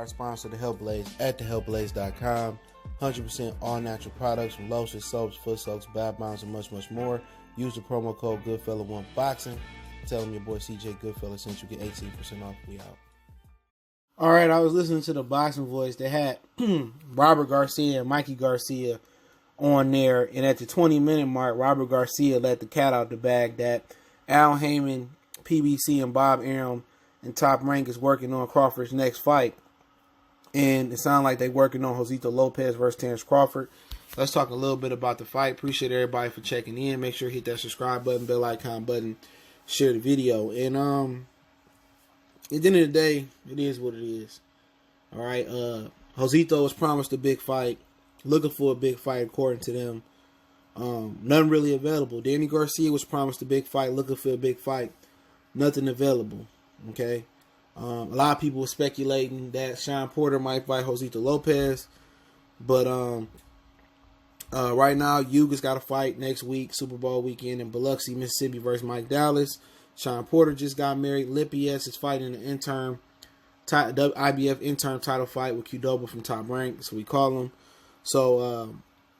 sponsor, The Health Blaze, at thehealthblaze.com. 100% all natural products from lotions, soaps, foot soaks, bath bombs, and much, much more. Use the promo code Goodfella1Boxing. Tell them your boy CJ Goodfella sent you, get 18% off. We out. All right, I was listening to the Boxing Voice. They had Robert Garcia and Mikey Garcia on there, and at the 20-minute mark, Robert Garcia let the cat out the bag that Al Heyman, PBC, and Bob Arum and Top Rank is working on Crawford's next fight. And it sounds like they're working on Josesito López versus Terence Crawford. Let's talk a little bit about the fight. Appreciate everybody for checking in. Make sure you hit that subscribe button, bell icon button, share the video. And at the end of the day, it is what it is. All right. Josesito was promised a big fight, looking for a big fight according to them. Nothing really available. Danny Garcia was promised a big fight, looking for a big fight. Nothing available. Okay. A lot of people were speculating that Sean Porter might fight Josesito López, but right now Yuga's got a fight next week, Super Bowl weekend in Biloxi, Mississippi versus Mike Dallas. Sean Porter just got married. López is fighting an interim IBF interim title fight with Qdoba from Top Rank, so we call him. So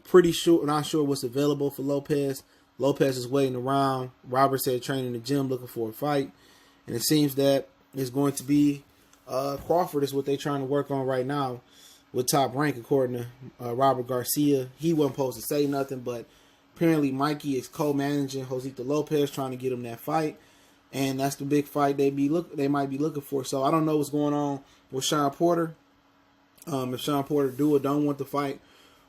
pretty sure, not sure what's available for López. López is waiting around. Robert said training in the gym, looking for a fight, and it seems that it's going to be Crawford is what they're trying to work on right now with Top Rank, according to Robert Garcia. He wasn't supposed to say nothing, but apparently Mikey is co-managing Josesito López, trying to get him that fight, and that's the big fight they might be looking for. So I don't know what's going on with Sean Porter. If Sean Porter do or don't want the fight,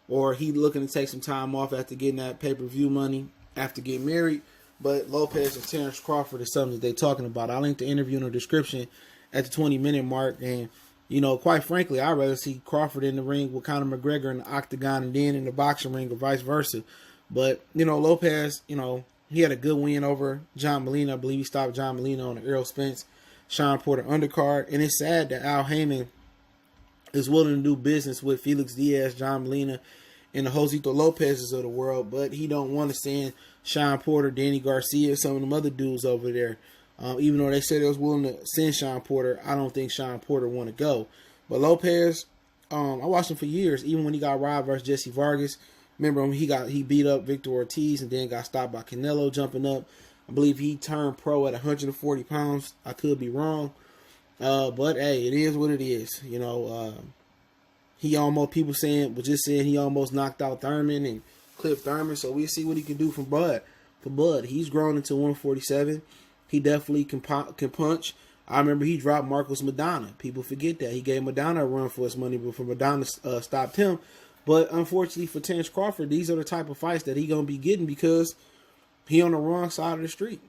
or he looking to take some time off after getting that pay-per-view money after getting married. But López and Terence Crawford is something that they're talking about. I'll link the interview in the description at the 20-minute mark. And, you know, quite frankly, I'd rather see Crawford in the ring with Conor McGregor in the octagon and then in the boxing ring or vice versa. But, you know, López, you know, he had a good win over John Molina. I believe he stopped John Molina on the Errol Spence, Sean Porter undercard. And it's sad that Al Heyman is willing to do business with Felix Diaz, John Molina, and the Josesito López's of the world, but he don't want to send Sean Porter, Danny Garcia, some of them other dudes over there. Even though they said they was willing to send Sean Porter, I don't think Sean Porter want to go. But López, I watched him for years, even when he got robbed versus Jesse Vargas. Remember him? He beat up Victor Ortiz and then got stopped by Canelo jumping up. I believe he turned pro at 140 pounds. I could be wrong. But hey, it is what it is. You know, he almost, people saying, was just saying he almost knocked out Thurman and Cliff Thurman. So we'll see what he can do for Bud. He's grown into 147. He definitely can punch. I remember he dropped Marcos Maidana. People forget that. He gave Maidana a run for his money before Maidana stopped him. But unfortunately for Terence Crawford, these are the type of fights that he going to be getting because he on the wrong side of the street.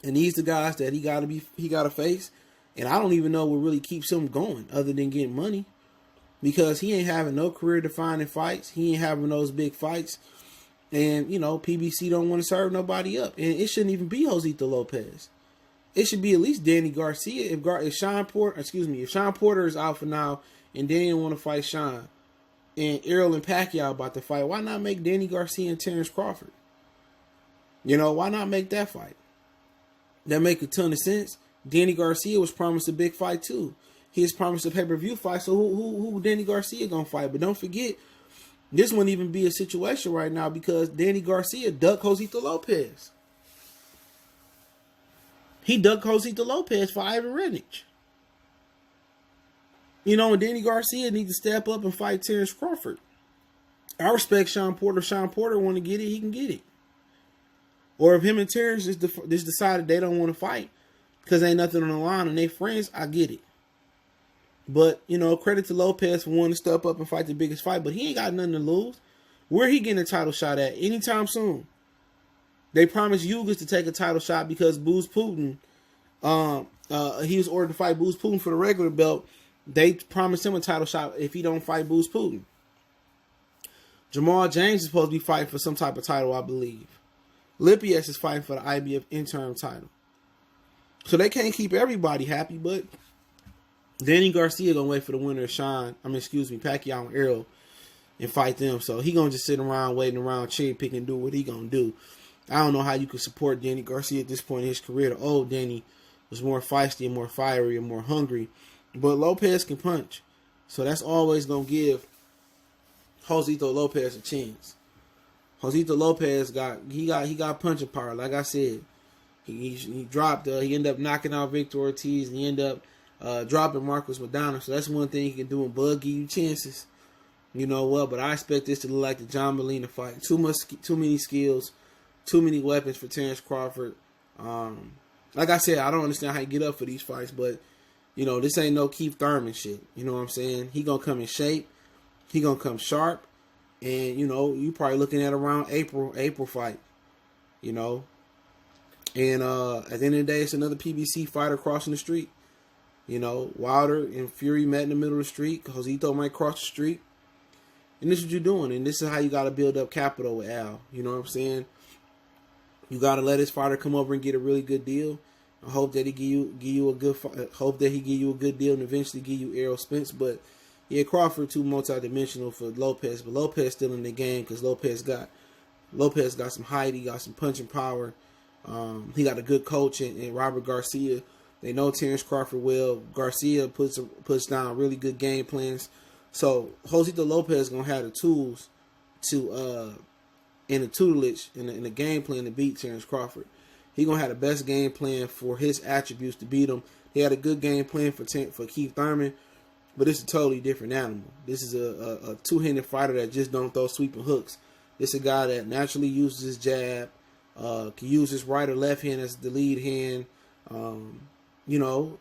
And these the guys that he got to face. And I don't even know what really keeps him going other than getting money. Because he ain't having no career-defining fights. He ain't having those big fights. And, you know, PBC don't want to serve nobody up. And it shouldn't even be Josesito López. It should be at least Danny Garcia. If Sean Porter is out for now and Danny don't want to fight Sean, and Errol and Pacquiao about to fight, why not make Danny Garcia and Terence Crawford? You know, why not make that fight? That make a ton of sense. Danny Garcia was promised a big fight too. He was promised a pay-per-view fight, so who Danny Garcia gonna fight? But don't forget, this wouldn't even be a situation right now because Danny Garcia ducked Josesito López. He ducked Josesito López for Ivan Rednich. You know, and Danny Garcia needs to step up and fight Terence Crawford. I respect Sean Porter. If Sean Porter want to get it, he can get it. Or if him and Terence just decided they don't want to fight because ain't nothing on the line and they friends, I get it. But, you know, credit to López for wanting to step up and fight the biggest fight. But he ain't got nothing to lose. Where he getting a title shot at anytime soon? They promised Yugas to take a title shot because Booz Putin, he was ordered to fight Booz Putin for the regular belt. They promised him a title shot if he don't fight Booz Putin. Jamal James is supposed to be fighting for some type of title, I believe. López is fighting for the IBF interim title. So they can't keep everybody happy, but Danny Garcia gonna wait for the winner of Pacquiao and Errol and fight them. So he gonna just sit around waiting around, cherry pick and do what he gonna do. I don't know how you could support Danny Garcia at this point in his career. The old Danny was more feisty and more fiery and more hungry. But López can punch. So that's always gonna give Josesito López a chance. Josesito López got punching power. Like I said, he dropped. He ended up knocking out Victor Ortiz, and he ended up dropping Marcos Maidana. So that's one thing he can do. And Bud give you chances. You know what? But I expect this to look like the John Molina fight. Too many skills, too many weapons for Terence Crawford. Like I said, I don't understand how he get up for these fights, but you know, this ain't no Keith Thurman shit. You know what I'm saying? He gonna come in shape. He gonna come sharp. And, you know, you probably looking at around April fight. You know. And at the end of the day, it's another PBC fighter crossing the street. You know, Wilder and Fury met in the middle of the street. Josesito might cross the street. And this is what you're doing. And this is how you got to build up capital with Al. You know what I'm saying? You got to let his fighter come over and get a really good deal. I hope that he give you a good deal and eventually give you Errol Spence. But yeah, Crawford too multidimensional for López, but López still in the game because López got some height, he got some punching power. He got a good coach in Robert Garcia. They know Terence Crawford well. Garcia puts down really good game plans. So Josesito López gonna have the tools to in the tutelage in the game plan to beat Terence Crawford. He gonna have the best game plan for his attributes to beat him. He had a good game plan for Keith Thurman, but it's a totally different animal. This is a two-handed fighter that just don't throw sweeping hooks. This is a guy that naturally uses his jab, can use his right or left hand as the lead hand. You know,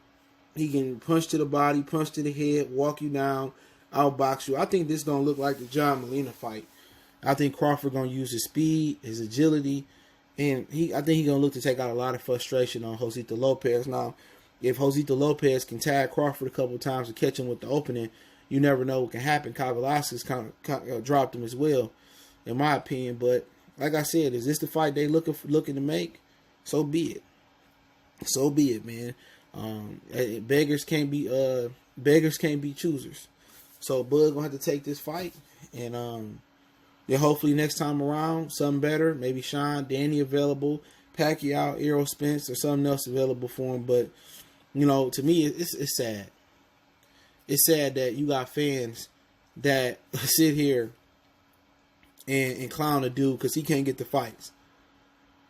he can punch to the body, punch to the head, walk you down, outbox you. I think this gonna look like the John Molina fight. I think Crawford gonna use his speed, his agility, and I think he's gonna look to take out a lot of frustration on Josesito López. Now, if Josesito López can tag Crawford a couple of times and catch him with the opening, you never know what can happen. Kyle Velasquez kind of dropped him as well, in my opinion. But like I said, is this the fight they looking to make? So be it. So be it, man. Beggars can't be choosers. So Bud gonna have to take this fight, and then hopefully next time around something better. Maybe Sean, Danny available, Pacquiao, Errol Spence, or something else available for him. But you know, to me, it's sad. It's sad that you got fans that sit here and clown a dude because he can't get the fights.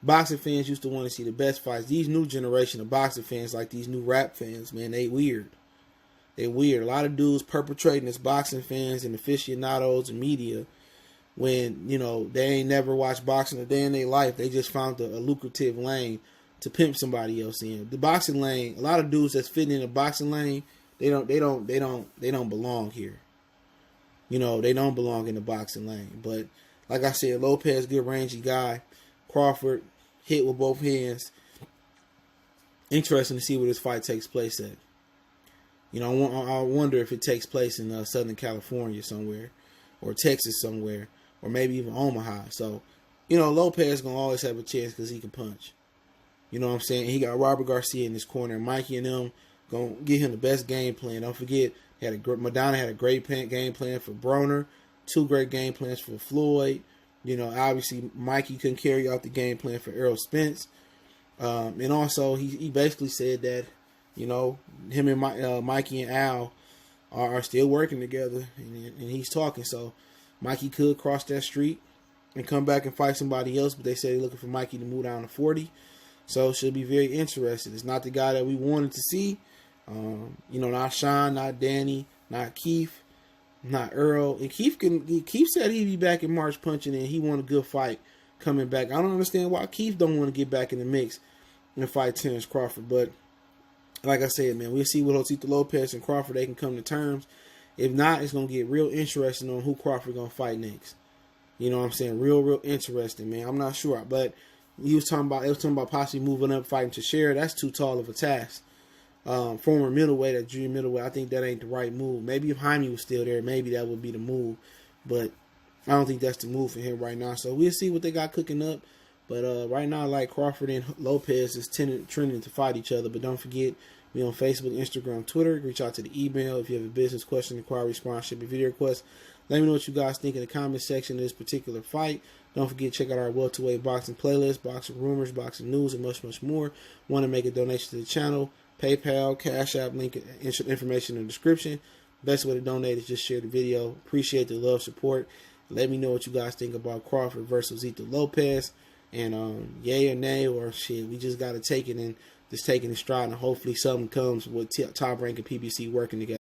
Boxing fans used to want to see the best fights. These new generation of boxing fans, like these new rap fans, man, they weird. They weird. A lot of dudes perpetrating as boxing fans and aficionados and media when, you know, they ain't never watched boxing a day in their life. They just found a lucrative lane to pimp somebody else in. The boxing lane, a lot of dudes that's fitting in the boxing lane, they don't belong here. You know, they don't belong in the boxing lane. But like I said, López, good rangy guy. Crawford hit with both hands. Interesting to see where this fight takes place at. You know, I wonder if it takes place in Southern California somewhere, or Texas somewhere, or maybe even Omaha. So, you know, López gonna always have a chance because he can punch. You know what I'm saying? He got Robert Garcia in his corner. Mikey and them gonna give him the best game plan. Don't forget, Maidana had a great game plan for Broner. 2 great game plans for Floyd. You know, obviously Mikey couldn't carry out the game plan for Errol Spence. And also he basically said that, you know, him and Mikey and Al are still working together, and he's talking. So Mikey could cross that street and come back and fight somebody else, but they say they're looking for Mikey to move down to 40. So it should be very interesting. It's not the guy that we wanted to see. You know, not Sean, not Danny, not Keith, not Earl. And Keith said he'd be back in March punching, and he won a good fight coming back. I don't understand why Keith don't want to get back in the mix and fight Terence Crawford. But like I said, man, we'll see with Josesito López and Crawford they can come to terms. If not, it's gonna get real interesting on who Crawford gonna fight next. You know what I'm saying? Real interesting, man. I'm not sure, but they was talking about possibly moving up, fighting Teixeira. That's too tall of a task. Former middleweight at junior middleweight, I think that ain't the right move. Maybe if Jaime was still there, maybe that would be the move. But I don't think that's the move for him right now. So we'll see what they got cooking up. But right now, like Crawford and López is trending to fight each other. But don't forget, we on Facebook, Instagram, Twitter. Reach out to the email if you have a business question, inquiry, sponsorship, or video request. Let me know what you guys think in the comment section of this particular fight. Don't forget to check out our welterweight boxing playlist, boxing rumors, boxing news, and much, much more. Want to make a donation to the channel? PayPal, Cash App, link information in the description. Best way to donate is just share the video. Appreciate the love, support. Let me know what you guys think about Crawford versus Josesito López. And yay or nay, or shit, we just got to take it and just take it in stride. And hopefully something comes with Top Rank and PBC working together.